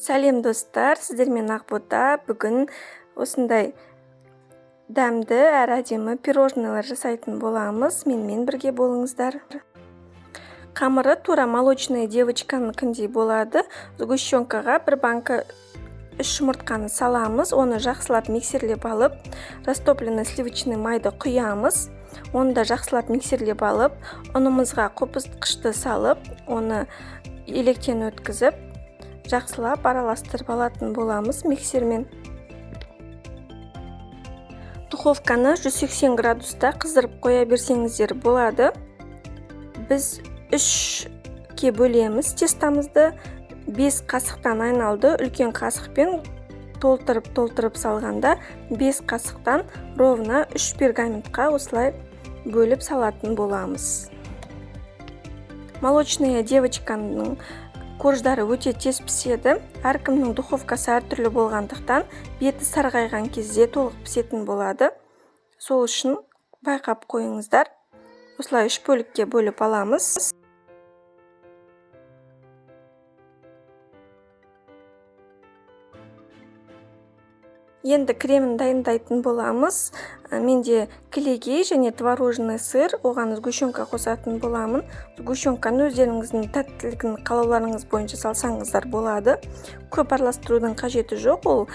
Сәлем достар, сіздермен Ақбота. Бүгін осындай дәмді әрі әдемі пирожныйлар жасайтын боламыз. Менімен бірге болыңыздар. Қамыры тура молочная девочканыкіндей болады. Сгущенкаға бір банка 3 жұмыртқаны саламыз. Оны жақсылап миксерлеп алып, растопленный сливочный майды құямыз. Оны да жақсылап миксерлеп алып, ұнымызға қопыстықышты салып, оны електен өткізіп, жақсылап араластырып алатын боламыз миксермен. Духовканы 180 градуста қыздырып қоя берсеңіздер болады. Біз 3-ке бөлеміз тестамызды. 5 қасықтан айналды. Үлкен қасықпен толтырып салғанда 5 қасықтан ровно 3 пергаментқа осылай бөліп салатын боламыз. Молочная девочканың корждары өте тез піседі. Әркімнің духовкасы әртүрлі болғандықтан беті сарғайған кезде толық пісетін болады. Сол үшін байқап қойыңыздар. Осылай 3 бөлікке бөліп аламыз. Енді кремін дайындайтын боламыз. Менде кілегей және творожный сыр, оған сгущенка қосатын боламын. Сгущенканы өздеріңіздің тәттілігін қалауларыңыз бойынша салсаңыздар болады. Көп араластырудың қажеті жоқ. Ол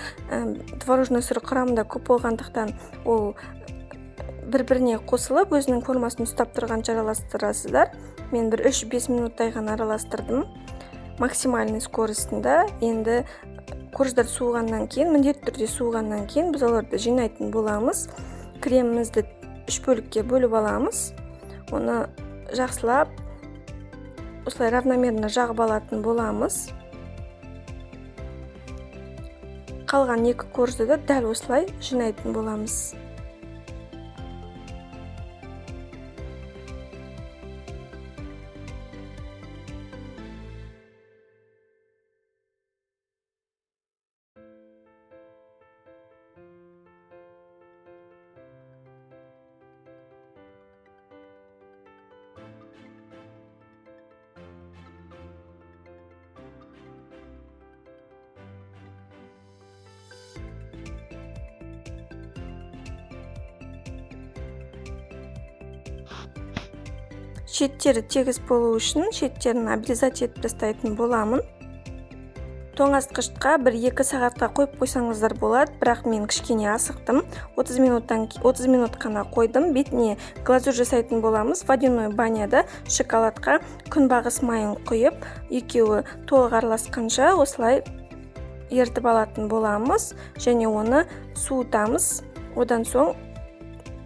творожный сыр құрамында көп болғандықтан ол бір-біріне қосылып, өзінің формасын ұстап тұрғанша араластырасыздар. Мен бір 3-5 минуттай ғана араластырдым. Максимальный скоростында. Енді корждар суығаннан кейін, міндетті түрде суығаннан кейін біз оларды жинайтын боламыз. Кремімізді 3 бөлікке бөліп аламыз. Оны жақсылап осылай равномерно жағып алатын боламыз. Қалған 2 коржды да дәл осылай жинайтын боламыз. Шеттері тегіс болу үшін шеттерін обрезать етіп тастайтын боламын. Тоңазытқышқа 1-2 сағатқа қойып қойсаңыздар болады, бірақ мен кішкене асықтым. 30 минут қана қойдым. Бетіне глазурь жасайтын боламыз. Водяной баняда шоколадқа күнбағыс майын құйып, екеуі толық араласқанша осылай ертіп алатын боламыз және оны суытамыз. Одан соң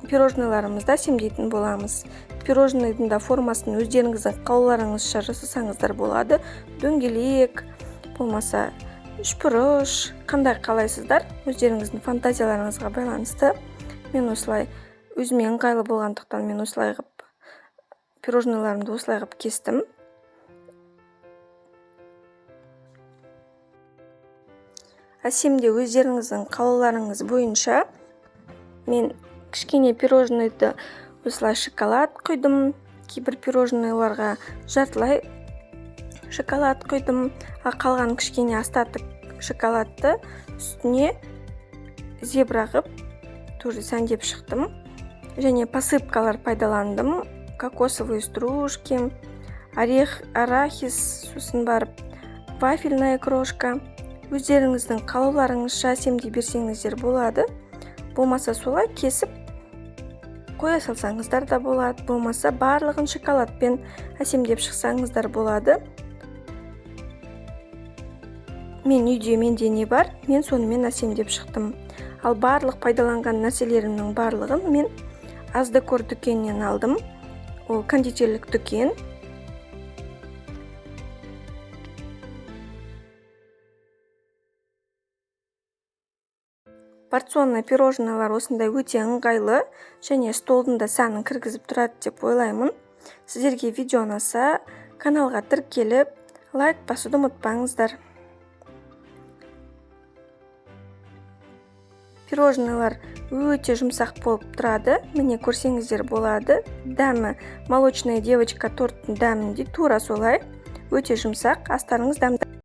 пирожныйларымызда семдейтін боламыз. Пирожныйдың да формасын өздеріңіздің қалауларыңызша жасасаңыздар болады. Дөңгелек, болмаса үшбұрыш, қандай қалайсыздар, өздеріңіздің фантазияларыңызға байланысты. Мен осылай өзіме ыңғайлы болғандықтан мен осылай қып пирожныйларымды осылай қып кестім. Әсемде өздеріңіздің қалауларыңыз бойынша мен кішкене пирожныйды осылай шоколад құйдым, кейбір пирожныйларға жартылай шоколад құйдым, қалған кішкене остаток шоколадты үстіне зебра қып тоже сәндеп шықтым. Және посыпкалар пайдаландым. Кокосовые стружки, арахис, сосын барып вафельная крошка. Өздеріңіздің қалауларыңызша әсемдей берсеңіздер болады. Болмаса солай кесіп қоя салсаңыздар да болады. Болмаса барлығын шоколадпен әсемдеп шықсаңыздар болады. Менде не бар, мен сонымен әсемдеп шықтым. Ал барлық пайдаланған нәрселерімнің барлығын мен Аздекор дүкенінен алдым. Ол кондитерлік дүкен. Порционный пирожныйлар осындай өте ыңғайлы және столдың да сәнін кіргізіп тұрады деп ойлаймын. Сіздерге видео ұнаса, каналға тіркеліп, лайк басуды ұмытпаңыздар. Пирожныйлар өте жұмсақ болып тұрады. Міне көрсеңіздер болады. Дәмі молочная девочка торттың дәмінде тура солай. Өте жұмсақ, астарыңыз дәмді.